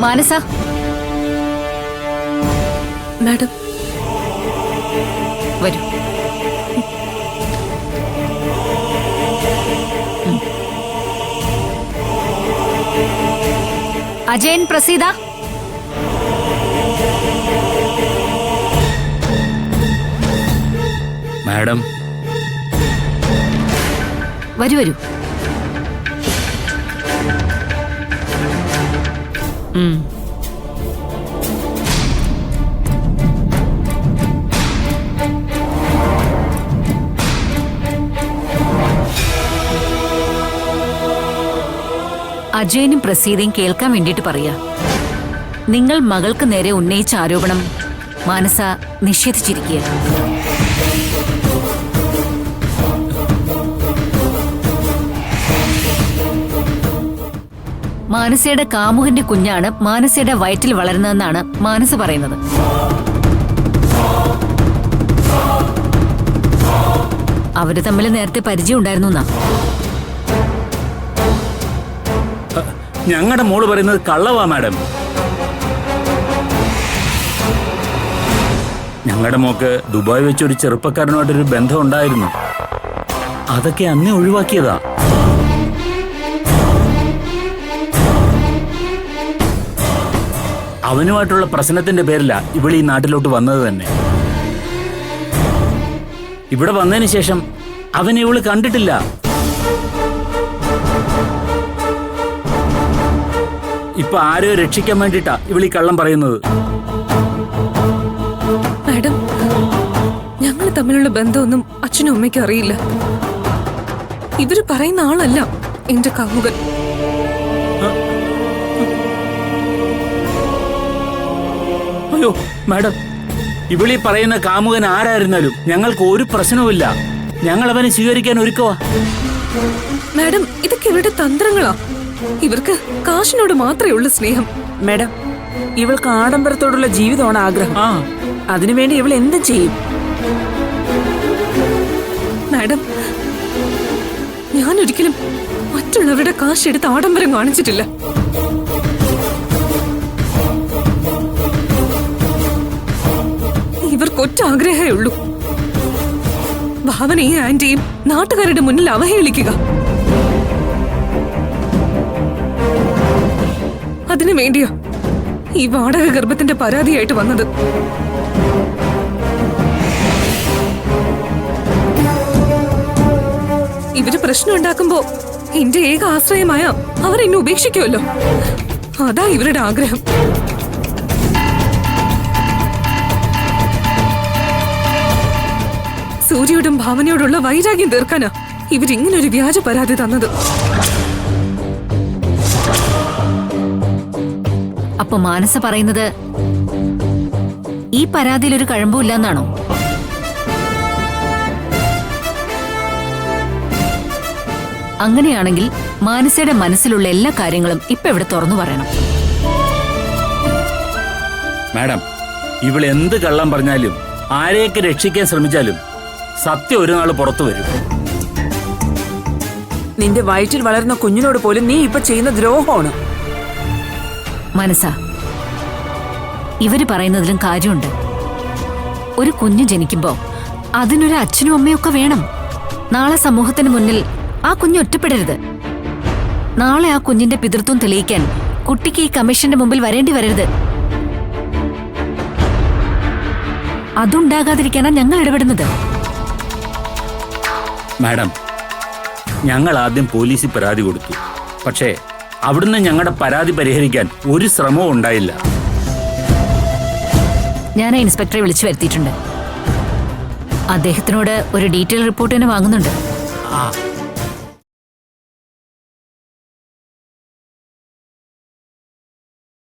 മാനസ. Madam വരൂ. Ajayan, Praseetha. Madam. വരൂ വരൂ. അജയനും പ്രസീതയും കേൾക്കാൻ വേണ്ടിയിട്ട് പറയാ. നിങ്ങൾ മകൾക്ക് നേരെ ഉന്നയിച്ച ആരോപണം മാനസ നിഷേധിച്ചിരിക്കുക. മാനസയുടെ കാമുകന്റെ കുഞ്ഞാണ് മാനസയുടെ വയറ്റിൽ വളരുന്നതെന്നാണ് മാനസ പറയുന്നത്. അവര് തമ്മിൽ നേരത്തെ പരിചയം ഉണ്ടായിരുന്നു. ഞങ്ങളുടെ മോള് പറയുന്നത് കള്ളവാ മാഡം. ഞങ്ങളുടെ മോക്ക് ദുബായ് വെച്ച് ഒരു ചെറുപ്പക്കാരനുമായിട്ടൊരു ബന്ധം ഉണ്ടായിരുന്നു. അതൊക്കെ അന്നേ ഒഴിവാക്കിയതാ. അവനുമായിട്ടുള്ള പ്രശ്നത്തിന്റെ പേരില ഇവള് ഈ നാട്ടിലോട്ട് വന്നത് തന്നെ. ഇവിടെ വന്നതിന് ശേഷം അവനെ ഇവള് കണ്ടിട്ടില്ല. ഇപ്പൊ ആരെയോ രക്ഷിക്കാൻ വേണ്ടിട്ടാ ഇവളീ കള്ളം പറയുന്നത്. മാഡം, ഞങ്ങൾ തമ്മിലുള്ള ബന്ധമൊന്നും അച്ഛനും അമ്മയ്ക്കും അറിയില്ല. ഇവര് പറയുന്ന ആളല്ല എന്റെ കാമുകൻ. അയ്യോ മാഡം, ഇവളീ പറയുന്ന കാമുകൻ ആരായിരുന്നാലും ഞങ്ങൾക്ക് ഒരു പ്രശ്നവുമില്ല. ഞങ്ങൾ അവനെ സ്വീകരിക്കാൻ ഒരുക്കവാ. മാഡം, ഇതൊക്കെ ഇവരുടെ തന്ത്രങ്ങളാ. ഇവർക്ക് കാശിനോട് മാത്രമേ ഉള്ളൂ സ്നേഹം. മാഡം, ഇവൾക്ക് ആഡംബരത്തോടുള്ള ജീവിതമാണ് ആഗ്രഹം. അതിനുവേണ്ടി ഇവൾ എന്തും ചെയ്യും. മാഡം, ഞാൻ ഒരിക്കലും മറ്റുള്ളവരുടെ കാശ് എടുത്ത് ആഡംബരം കാണിച്ചിട്ടില്ല. ഇവർക്കൊറ്റ ആഗ്രഹമേ ഉള്ളൂ, ഭാവനയും ആന്റിയും നാട്ടുകാരുടെ മുന്നിൽ അവഹേളിക്കുക. അതിനു വേണ്ടിയാ ഈ വാടക ഗർഭത്തിന്റെ പരാതിയായിട്ട് വന്നത്. ഇവര് പ്രശ്നം ഉണ്ടാക്കുമ്പോ എന്റെ ഏക ആശ്രയമായ അവരെന്നെ ഉപേക്ഷിക്കുമല്ലോ. അതാ ഇവരുടെ ആഗ്രഹം. സൂര്യയോടും ഭാവനയോടുള്ള വൈരാഗ്യം തീർക്കാനാ ഇവരിങ്ങനൊരു വ്യാജ പരാതി തന്നത്. അപ്പൊ മാനസ പറയുന്നത് ഈ പരാതിയിൽ ഒരു കഴമ്പുമില്ല എന്നാണോ? അങ്ങനെയാണെങ്കിൽ മാനസയുടെ മനസ്സിലുള്ള എല്ലാ കാര്യങ്ങളും ഇപ്പൊ ഇവിടെ തുറന്നു പറയണം. മാഡം, ഇവൾ എന്ത് കള്ളം പറഞ്ഞാലും ആരെയൊക്കെ രക്ഷിക്കാൻ ശ്രമിച്ചാലും സത്യം ഒരു നാൾ പുറത്തു വരും. നിന്റെ വയറ്റിൽ വളർന്ന കുഞ്ഞിനോട് പോലും നീ ഇപ്പൊ ചെയ്യുന്ന ദ്രോഹമാണ്. മനസ്സ, ഇവര് പറയുന്നതിലും കാര്യമുണ്ട്. ഒരു കുഞ്ഞ് ജനിക്കുമ്പോ അതിനൊരു അച്ഛനും അമ്മയും ഒക്കെ വേണം. നാളെ സമൂഹത്തിന് മുന്നിൽ ആ കുഞ്ഞ് ഒറ്റപ്പെടരുത്. നാളെ ആ കുഞ്ഞിന്റെ പിതൃത്വം തെളിയിക്കാൻ കുട്ടിക്ക് ഈ കമ്മീഷന്റെ മുമ്പിൽ വരേണ്ടി വരരുത്. അതുണ്ടാകാതിരിക്കാനാ ഞങ്ങൾ ഇടപെടുന്നത്. മാഡം, ഞങ്ങൾ ആദ്യം പോലീസിൽ പരാതി കൊടുത്തു. പക്ഷേ അവിടുന്ന് ഞങ്ങളുടെ പരാതി പരിഹരിക്കാൻ ഒരു ശ്രമവും ഉണ്ടായില്ല. ഞാൻ ആ ഇൻസ്പെക്ടറെ വിളിച്ചു വരുത്തിയിട്ടുണ്ട്. അദ്ദേഹത്തിനോട് ഒരു ഡീറ്റെയിൽ റിപ്പോർട്ട് തന്നെ വാങ്ങുന്നുണ്ട്.